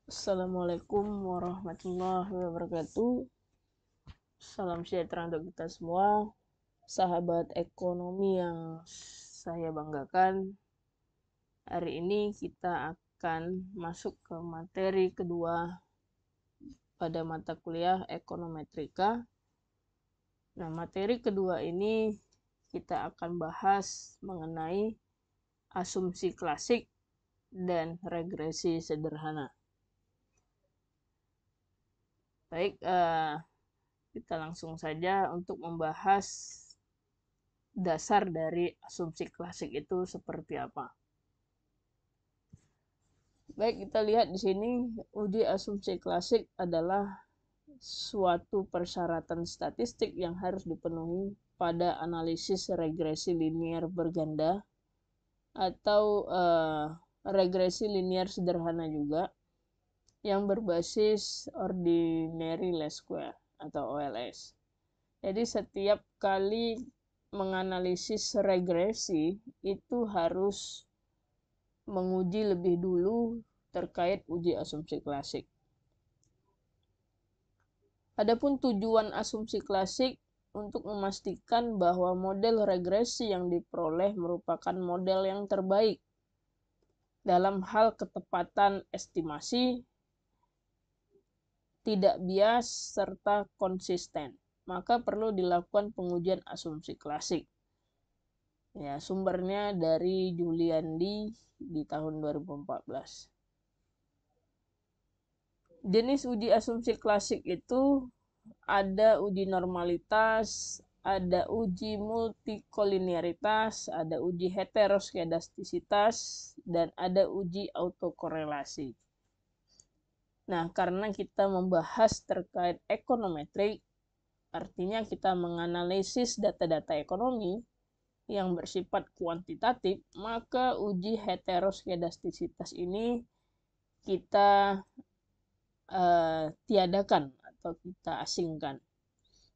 Assalamualaikum warahmatullahi wabarakatuh. Salam sejahtera untuk kita semua, sahabat ekonomi yang saya banggakan. Hari ini kita akan masuk ke materi kedua pada mata kuliah ekonometrika. Nah, materi kedua ini kita akan bahas mengenai asumsi klasik dan regresi sederhana. Baik, kita langsung saja untuk membahas dasar dari asumsi klasik itu seperti apa. Baik, kita lihat di sini uji asumsi klasik adalah suatu persyaratan statistik yang harus dipenuhi pada analisis regresi linear berganda atau regresi linear sederhana juga yang berbasis ordinary least square atau OLS. Jadi setiap kali menganalisis regresi itu harus menguji lebih dulu terkait uji asumsi klasik. Adapun tujuan asumsi klasik untuk memastikan bahwa model regresi yang diperoleh merupakan model yang terbaik dalam hal ketepatan estimasi, tidak bias, serta konsisten. Maka perlu dilakukan pengujian asumsi klasik. Ya, sumbernya dari Juliandi di tahun 2014. Jenis uji asumsi klasik itu ada uji normalitas, ada uji multikolinearitas, ada uji heteroskedastisitas, dan ada uji autokorelasi. Nah, karena kita membahas terkait ekonometrik, artinya kita menganalisis data-data ekonomi yang bersifat kuantitatif, maka uji heteroskedastisitas ini kita tiadakan atau kita asingkan.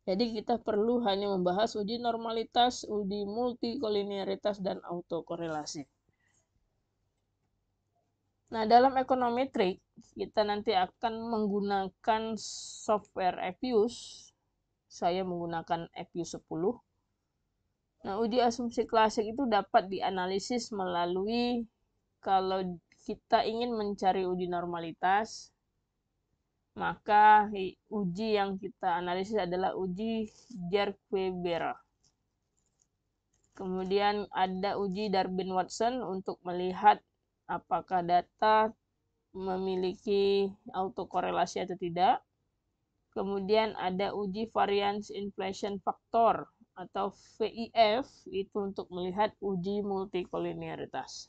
Jadi kita perlu hanya membahas uji normalitas, uji multikolinearitas, dan autokorelasi. Nah, dalam ekonometrik, kita nanti akan menggunakan software Epius. Saya menggunakan Epius 10. Nah, uji asumsi klasik itu dapat dianalisis melalui, kalau kita ingin mencari uji normalitas, maka uji yang kita analisis adalah uji Jarque-Bera. Kemudian ada uji Darwin-Watson untuk melihat apakah data memiliki autokorelasi atau tidak. Kemudian ada uji variance inflation factor atau VIF, itu untuk melihat uji multikolinearitas.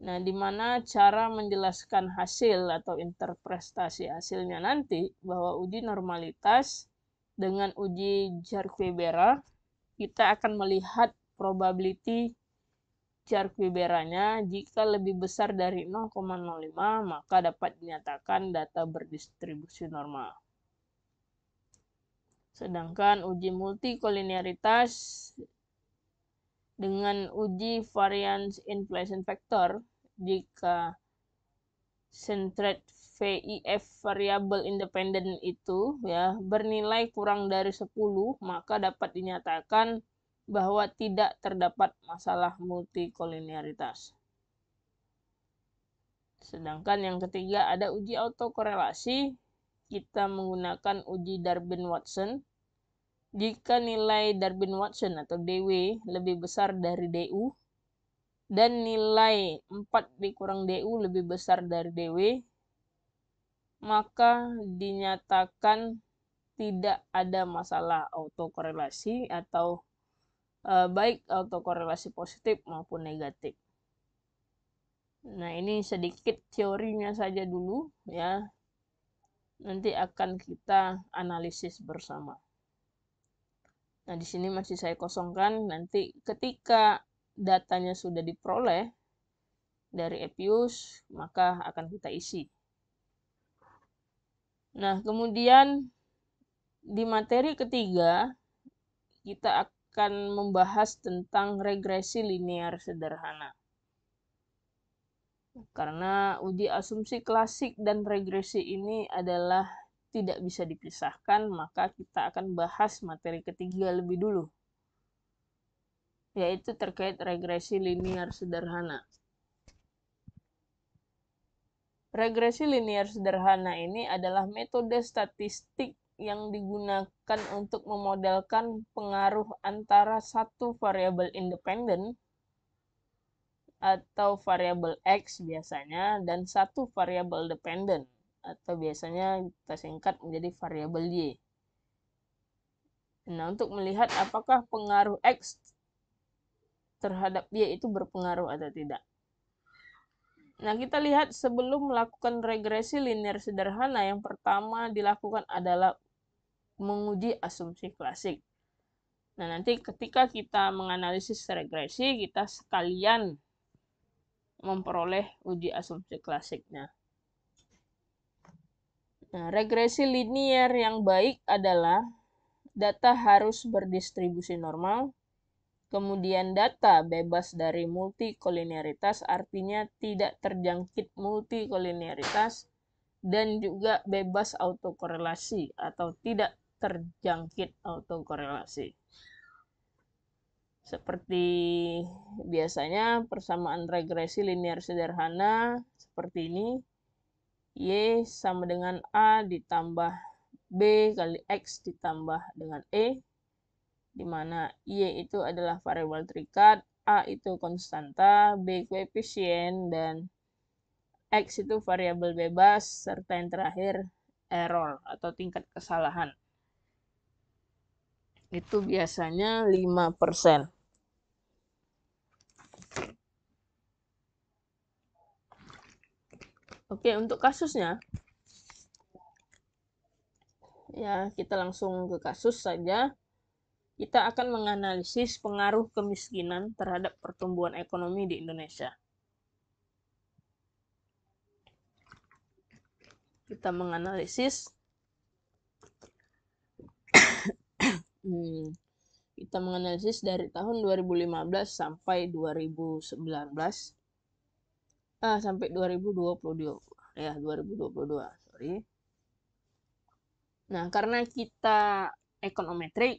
Nah, di mana cara menjelaskan hasil atau interpretasi hasilnya nanti bahwa uji normalitas dengan uji Jarque-Bera, kita akan melihat probability Jarque-Beranya jika lebih besar dari 0,05 maka dapat dinyatakan data berdistribusi normal. Sedangkan uji multikolinearitas dengan uji variance inflation factor, jika centered VIF variabel independen itu ya bernilai kurang dari 10, maka dapat dinyatakan bahwa tidak terdapat masalah multikolinearitas. Sedangkan yang ketiga ada uji autokorelasi, kita menggunakan uji Darwin-Watson. Jika nilai Darwin-Watson atau DW lebih besar dari DU dan nilai 4 dikurang DU lebih besar dari DW, maka dinyatakan tidak ada masalah autokorelasi atau baik autokorelasi positif maupun negatif. Nah, ini sedikit teorinya saja dulu ya. Nanti akan kita analisis bersama. Nah, di sini masih saya kosongkan. Nanti ketika datanya sudah diperoleh dari Epius, maka akan kita isi. Nah, kemudian di materi ketiga, kita akan membahas tentang regresi linear sederhana. Karena uji asumsi klasik dan regresi ini adalah tidak bisa dipisahkan, maka kita akan bahas materi ketiga lebih dulu, yaitu terkait regresi linier sederhana. Regresi linier sederhana ini adalah metode statistik yang digunakan untuk memodelkan pengaruh antara satu variabel independen atau variabel X biasanya dan satu variabel dependen atau biasanya kita singkat menjadi variabel Y. Nah, untuk melihat apakah pengaruh X terhadap Y itu berpengaruh atau tidak. Nah, kita lihat sebelum melakukan regresi linier sederhana, yang pertama dilakukan adalah menguji asumsi klasik. Nah, nanti ketika kita menganalisis regresi, kita sekalian memperoleh uji asumsi klasiknya. Nah, regresi linier yang baik adalah data harus berdistribusi normal, kemudian data bebas dari multikolinearitas, artinya tidak terjangkit multikolinearitas, dan juga bebas autokorelasi atau tidak terjangkit autokorelasi. Seperti biasanya persamaan regresi linier sederhana seperti ini. Y sama dengan A ditambah B kali X ditambah dengan E, di mana Y itu adalah variabel terikat, A itu konstanta, B koefisien, dan X itu variabel bebas, serta yang terakhir error atau tingkat kesalahan. Itu biasanya 5%. Oke, untuk kasusnya, ya kita langsung ke kasus saja. Kita akan menganalisis pengaruh kemiskinan terhadap pertumbuhan ekonomi di Indonesia. Kita menganalisis dari tahun 2015 sampai 2019. Sampai 2022. Ya, 2022, sorry. Nah, karena kita ekonometrik,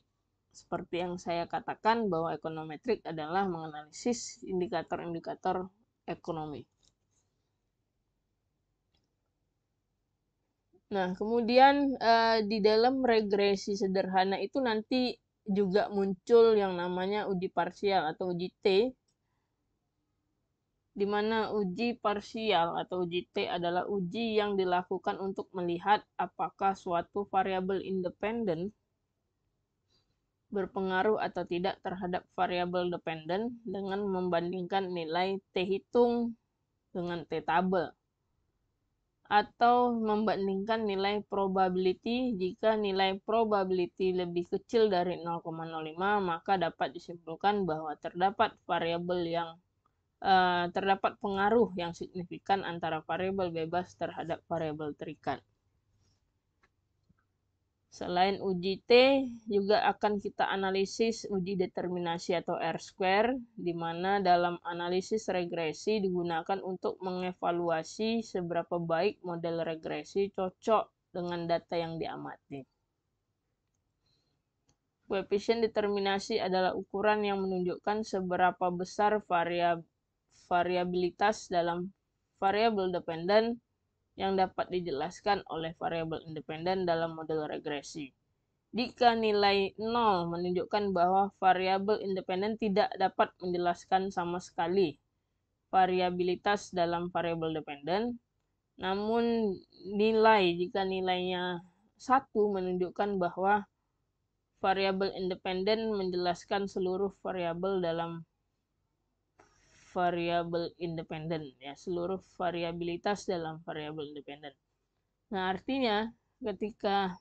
seperti yang saya katakan bahwa ekonometrik adalah menganalisis indikator-indikator ekonomi. Nah, kemudian di dalam regresi sederhana itu nanti juga muncul yang namanya uji parsial atau uji T, di mana uji parsial atau uji T adalah uji yang dilakukan untuk melihat apakah suatu variabel independen berpengaruh atau tidak terhadap variabel dependen dengan membandingkan nilai T hitung dengan T tabel, atau membandingkan nilai probability. Jika nilai probability lebih kecil dari 0,05, maka dapat disimpulkan bahwa terdapat terdapat pengaruh yang signifikan antara variabel bebas terhadap variabel terikat. Selain uji T, juga akan kita analisis uji determinasi atau R-square, di mana dalam analisis regresi digunakan untuk mengevaluasi seberapa baik model regresi cocok dengan data yang diamati. Koefisien determinasi adalah ukuran yang menunjukkan seberapa besar variabilitas dalam variabel dependen yang dapat dijelaskan oleh variabel independen dalam model regresi. Jika nilai 0 menunjukkan bahwa variabel independen tidak dapat menjelaskan sama sekali variabilitas dalam variabel dependen, namun jika nilainya 1 menunjukkan bahwa variabel independen menjelaskan seluruh variabel dalam variabel independen, ya, seluruh variabilitas dalam variabel independen. Nah, artinya ketika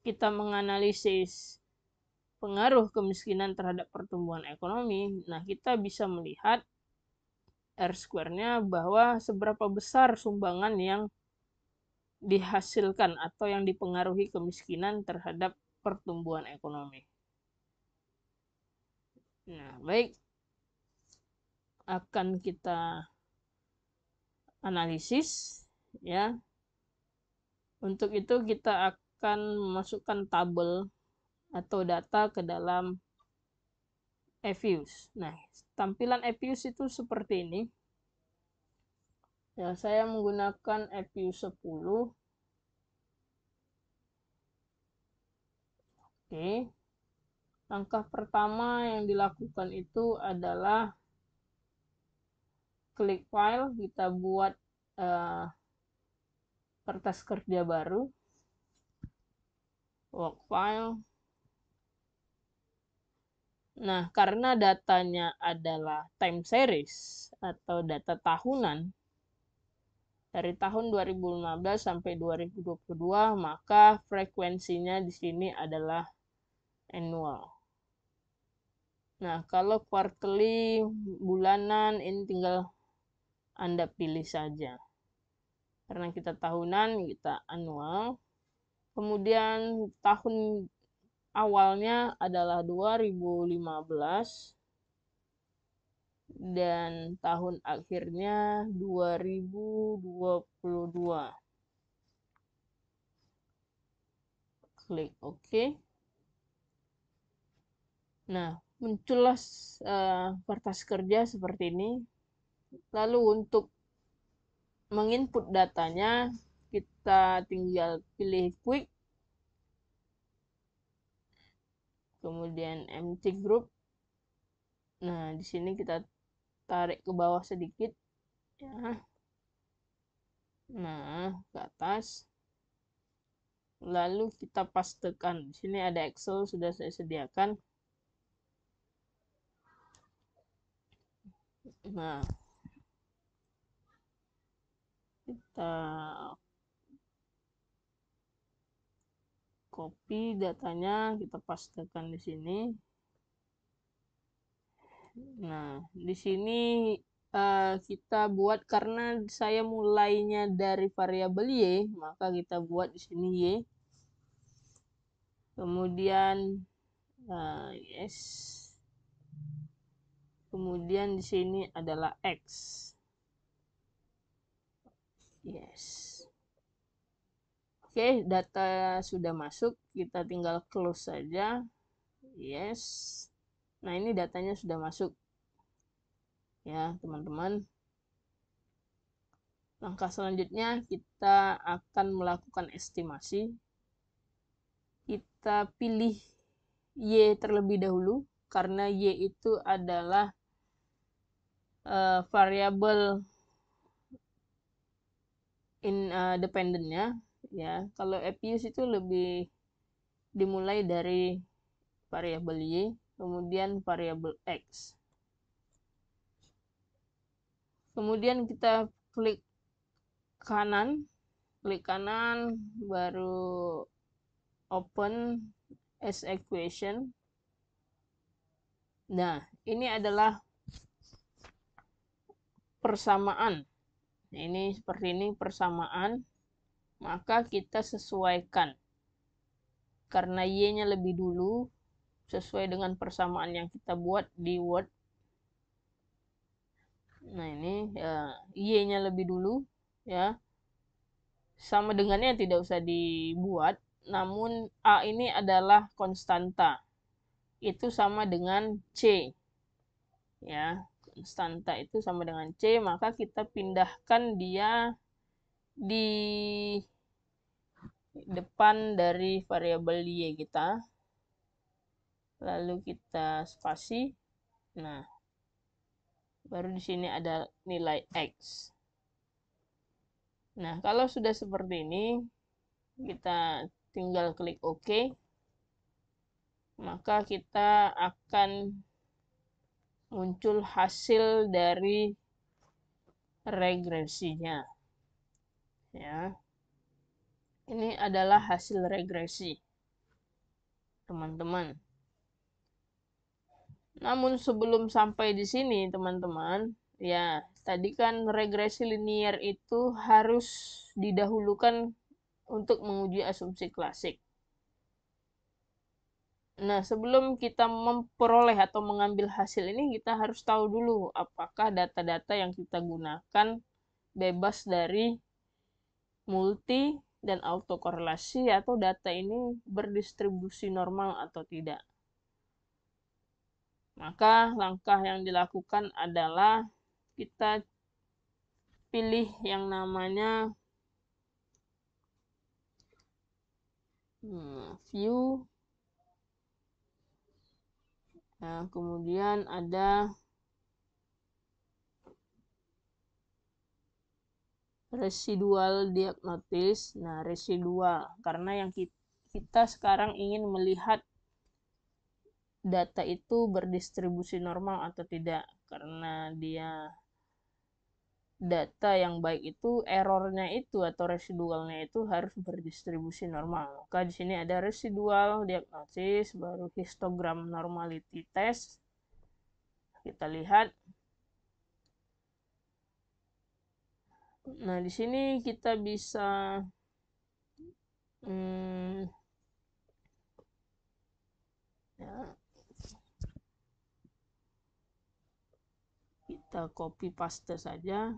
kita menganalisis pengaruh kemiskinan terhadap pertumbuhan ekonomi, nah kita bisa melihat R-square-nya bahwa seberapa besar sumbangan yang dihasilkan atau yang dipengaruhi kemiskinan terhadap pertumbuhan ekonomi. Nah, baik, akan kita analisis, ya. Untuk itu kita akan memasukkan tabel atau data ke dalam eViews. Nah, tampilan eViews itu seperti ini. Ya, saya menggunakan eViews 10. Oke. Langkah pertama yang dilakukan itu adalah klik file, kita buat kertas kerja baru, work file. Nah, karena datanya adalah time series atau data tahunan dari tahun 2015 sampai 2022, maka frekuensinya di sini adalah annual. Nah, kalau quarterly, bulanan, ini tinggal Anda pilih saja. Karena kita tahunan, kita annual. Kemudian tahun awalnya adalah 2015 dan tahun akhirnya 2022. Klik OK. Nah, muncullah kertas kerja seperti ini. Lalu untuk menginput datanya, kita tinggal pilih quick, kemudian empty group. Nah, di sini kita tarik ke bawah sedikit, ya. Nah, ke atas. Lalu kita pastekan. Di sini ada Excel sudah saya sediakan. Nah, kita copy datanya, kita pastekan di sini. Nah, di sini kita buat, karena saya mulainya dari variabel Y, maka kita buat di sini Y. Kemudian yes. Kemudian di sini adalah X. Yes. Oke, data sudah masuk, kita tinggal close saja. Yes. Nah, ini datanya sudah masuk. Ya, teman-teman. Langkah selanjutnya kita akan melakukan estimasi. Kita pilih Y terlebih dahulu, karena Y itu adalah variabel independennya, ya. Kalau eViews itu lebih dimulai dari variabel Y, kemudian variabel X. Kemudian kita klik kanan, baru open as equation. Nah, ini adalah persamaan. Nah, ini seperti ini persamaan, maka kita sesuaikan. Karena Y-nya lebih dulu, sesuai dengan persamaan yang kita buat di Word. Nah, ini Y-nya lebih dulu, ya. Sama dengannya tidak usah dibuat, namun A ini adalah konstanta. Itu sama dengan C. Ya, konstanta itu sama dengan C, maka kita pindahkan dia di depan dari variabel Y kita. Lalu kita spasi. Nah, baru di sini ada nilai X. Nah, kalau sudah seperti ini, kita tinggal klik OK. Maka kita akan muncul hasil dari regresinya. Ya. Ini adalah hasil regresi, teman-teman. Namun sebelum sampai di sini, teman-teman, ya, tadi kan regresi linear itu harus didahulukan untuk menguji asumsi klasik. Nah, sebelum kita memperoleh atau mengambil hasil ini, kita harus tahu dulu apakah data-data yang kita gunakan bebas dari multi dan autokorelasi atau data ini berdistribusi normal atau tidak. Maka langkah yang dilakukan adalah kita pilih yang namanya view. Nah, kemudian ada residual diagnosis. Nah, residual karena yang kita sekarang ingin melihat data itu berdistribusi normal atau tidak, karena dia data yang baik itu errornya itu atau residualnya itu harus berdistribusi normal. Maka di sini ada residual diagnosis, baru histogram normality test. Kita lihat. Nah, di sini kita bisa ya, kita copy paste saja.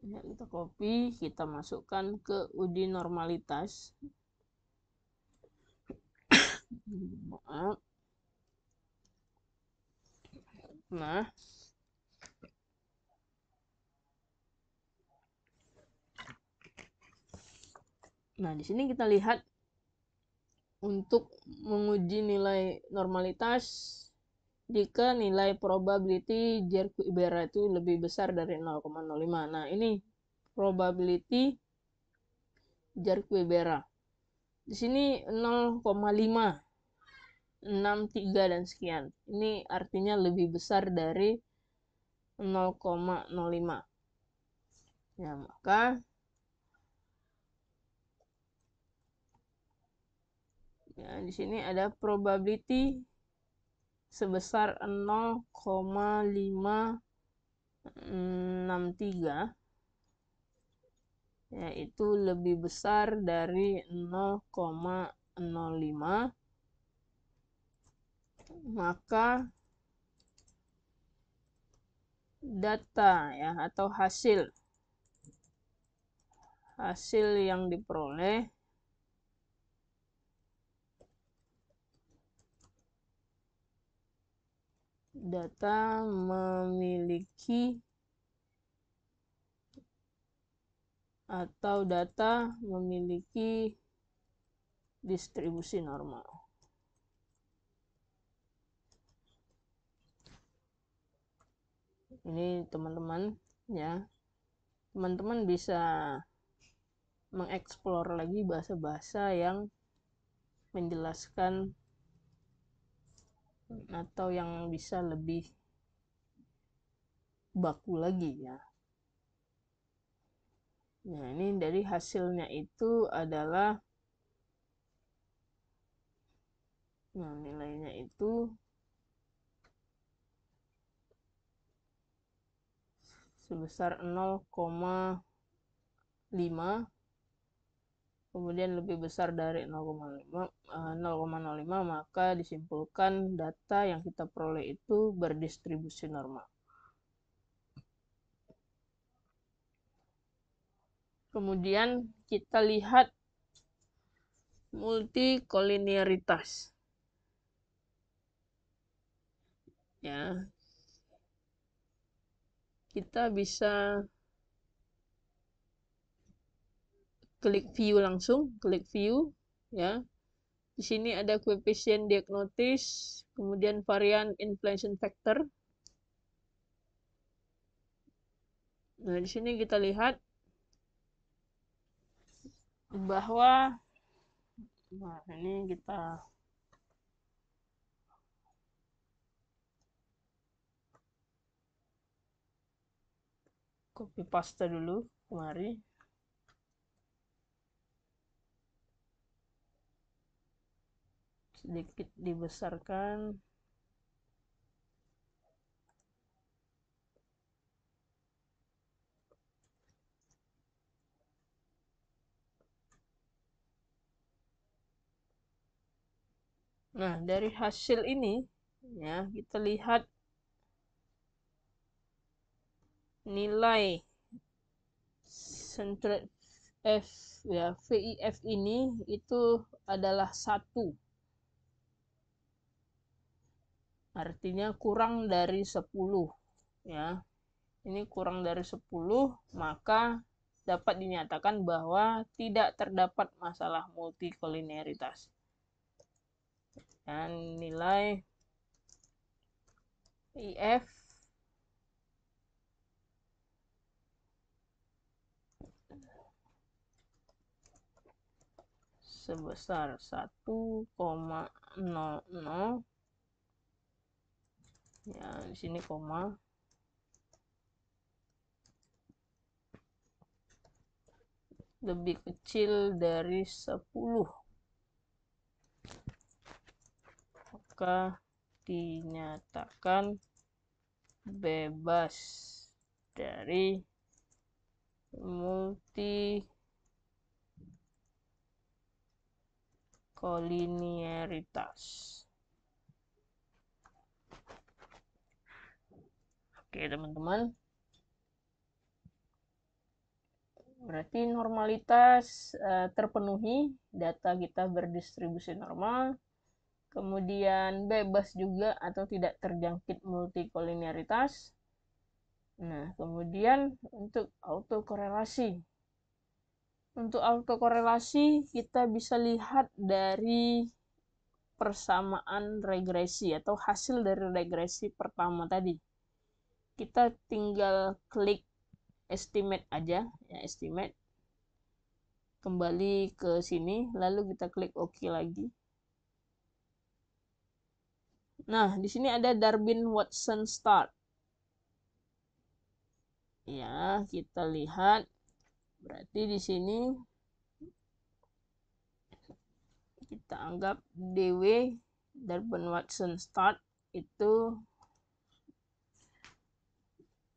Ya, kita copy, kita masukkan ke uji normalitas. Maaf. Nah, di sini kita lihat untuk menguji nilai normalitas jika nilai probability Jerk-Ibera itu lebih besar dari 0,05. Nah, ini probability Jerk-Ibera. Di sini 0,5, 63 dan sekian. Ini artinya lebih besar dari 0,05. Ya, maka ya, di sini ada probability sebesar 0,563, yaitu lebih besar dari 0,05, maka data ya atau hasil yang diperoleh data memiliki distribusi normal. Ini teman-teman ya. Teman-teman bisa mengeksplor lagi bahasa-bahasa yang menjelaskan atau yang bisa lebih baku lagi ya. Nah, ini dari hasilnya itu adalah nilainya itu sebesar 0,5, kemudian lebih besar dari 0,05, maka disimpulkan data yang kita peroleh itu berdistribusi normal. Kemudian kita lihat multikolinearitas. Ya. Kita bisa klik view langsung, klik view ya. Di sini ada koefisien diagnosis, kemudian varian inflation factor. Nah, di sini kita lihat bahwa ini kita copy paste dulu kemari. Sedikit dibesarkan. Nah, dari hasil ini ya kita lihat nilai centroid F ya, VIF ini itu adalah 1. Artinya kurang dari 10 ya. Ini kurang dari 10, maka dapat dinyatakan bahwa tidak terdapat masalah multikolinearitas. Dan nilai IF sebesar 1,00 ya, di sini koma lebih kecil dari 10, maka dinyatakan bebas dari multikolinearitas. Oke, teman-teman. Berarti normalitas terpenuhi, data kita berdistribusi normal, kemudian bebas juga atau tidak terjangkit multikolinearitas. Nah, kemudian untuk autokorelasi. Untuk autokorelasi kita bisa lihat dari persamaan regresi atau hasil dari regresi pertama tadi. Kita tinggal klik estimate aja, ya estimate. Kembali ke sini, lalu kita klik OK lagi. Nah, di sini ada Darwin-Watson start. Ya, kita lihat. Berarti di sini kita anggap DW Darwin-Watson start itu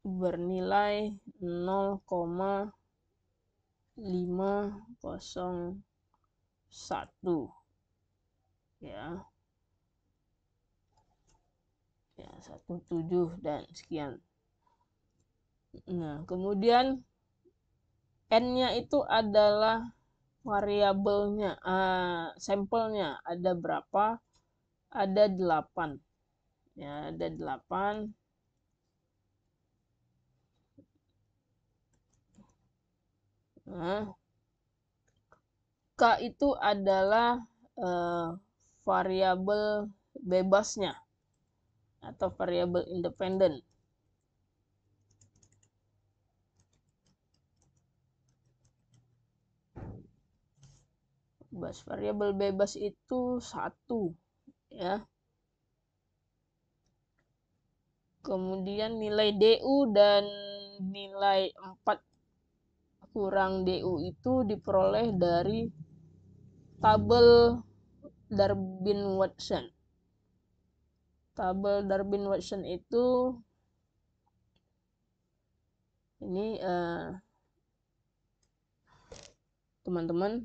bernilai 0,501 ya. Ya, 17 dan sekian. Nah, kemudian N-nya itu adalah variabelnya, sampelnya ada berapa? Ada 8. Ya, ada 8. Nah, K itu adalah variabel bebasnya atau variabel independen. Variabel bebas itu 1 ya. Kemudian nilai DU dan nilai 4 kurang DU itu diperoleh dari tabel Darwin-Watson. Tabel Darwin-Watson itu ini teman-teman,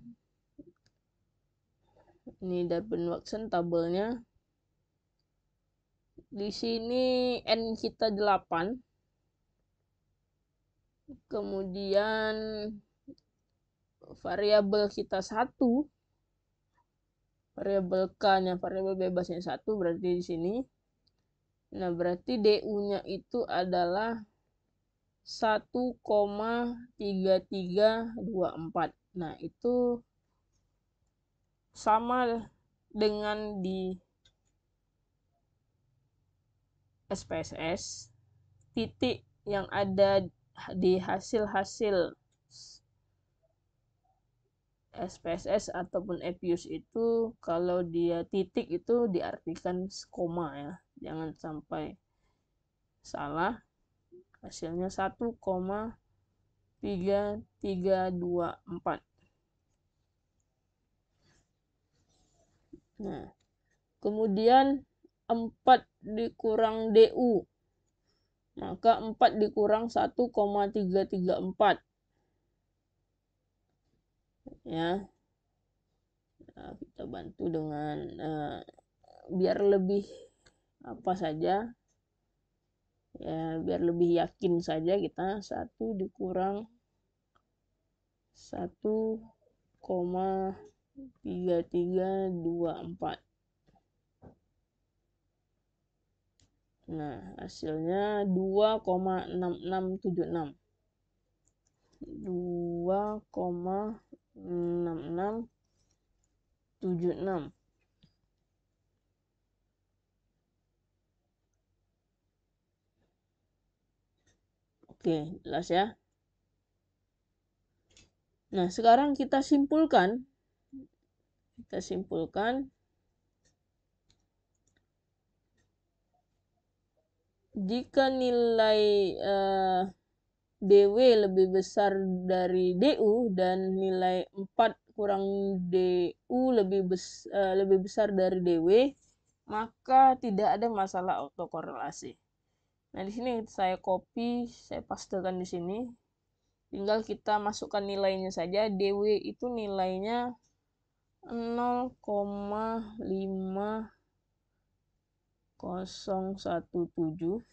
ini Darwin-Watson tabelnya. Di sini N kita 8. Kemudian variabel kita 1. Variabel K-nya, variabel bebasnya 1, berarti di sini. Nah, berarti DU-nya itu adalah 1,3324. Nah, itu sama dengan di SPSS. Titik yang ada di hasil-hasil SPSS ataupun EPIUS itu kalau dia titik itu diartikan koma ya. Jangan sampai salah. Hasilnya 1,3324. Nah, kemudian 4 dikurang DU. Maka 4 dikurang 1,334. Ya. Nah, kita bantu dengan biar lebih apa saja. Ya, biar lebih yakin saja kita 1 dikurang 1,3324. Nah, hasilnya 2,6676. 2,6676. Oke, jelas ya. Nah, sekarang kita simpulkan. Jika nilai DW lebih besar dari DU dan nilai 4 kurang DU lebih besar dari DW, maka tidak ada masalah autokorelasi. Nah, di sini saya copy, saya pastekan di sini. Tinggal kita masukkan nilainya saja. DW itu nilainya 0,5017.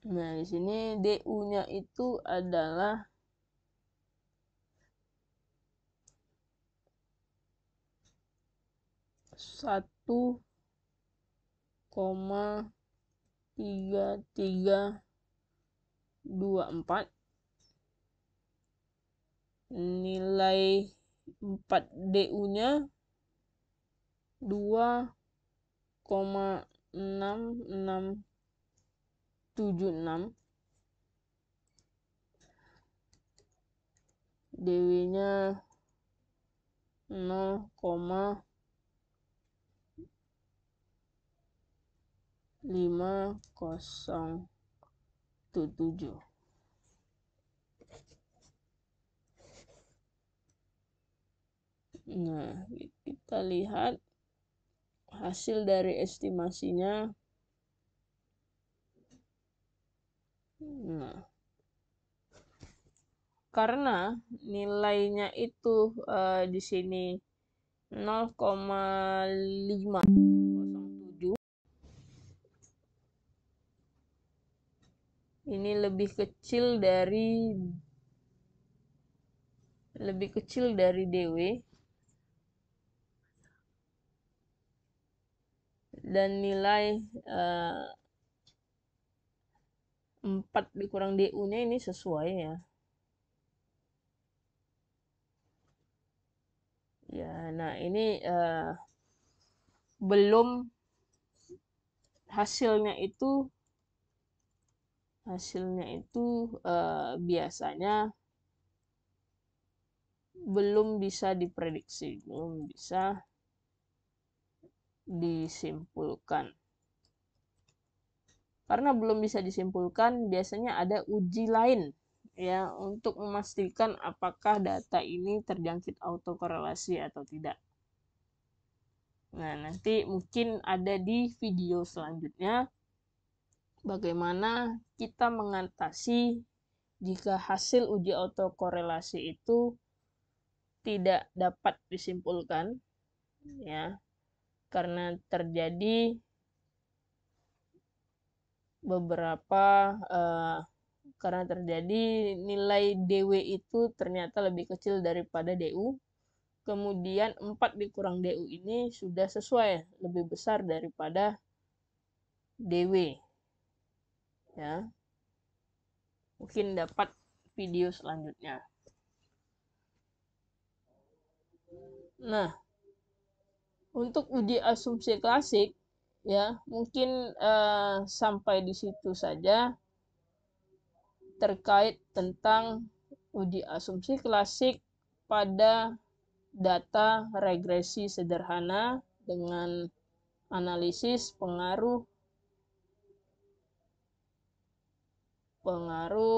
Nah, di sini DU-nya itu adalah 1,3324. Nilai 4 DU-nya 2,6676. DW-nya 0,5017. Nah, kita lihat hasil dari estimasinya. Nah, karena nilainya itu di sini 0,507, ini lebih kecil dari DW, dan nilai 4 dikurang DU-nya ini sesuai ya. Ya, nah ini belum hasilnya itu biasanya belum bisa diprediksi, belum bisa disimpulkan. Karena belum bisa disimpulkan, biasanya ada uji lain ya untuk memastikan apakah data ini terjangkit autokorelasi atau tidak. Nah, nanti mungkin ada di video selanjutnya bagaimana kita mengatasi jika hasil uji autokorelasi itu tidak dapat disimpulkan ya, karena terjadi nilai DW itu ternyata lebih kecil daripada DU. Kemudian 4 dikurang DU ini sudah sesuai, lebih besar daripada DW. Ya. Mungkin dapat video selanjutnya. Nah, untuk uji asumsi klasik ya, mungkin sampai di situ saja terkait tentang uji asumsi klasik pada data regresi sederhana dengan analisis pengaruh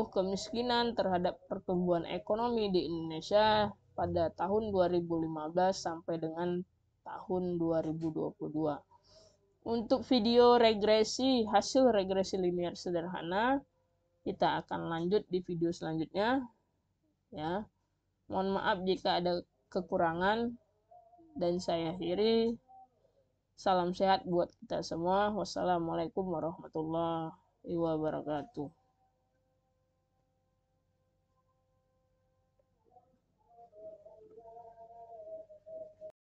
kemiskinan terhadap pertumbuhan ekonomi di Indonesia pada tahun 2015 sampai dengan tahun 2022. Untuk video regresi, hasil regresi linear sederhana, kita akan lanjut di video selanjutnya. Ya, mohon maaf jika ada kekurangan, dan saya akhiri. Salam sehat buat kita semua. Wassalamualaikum warahmatullahi wabarakatuh.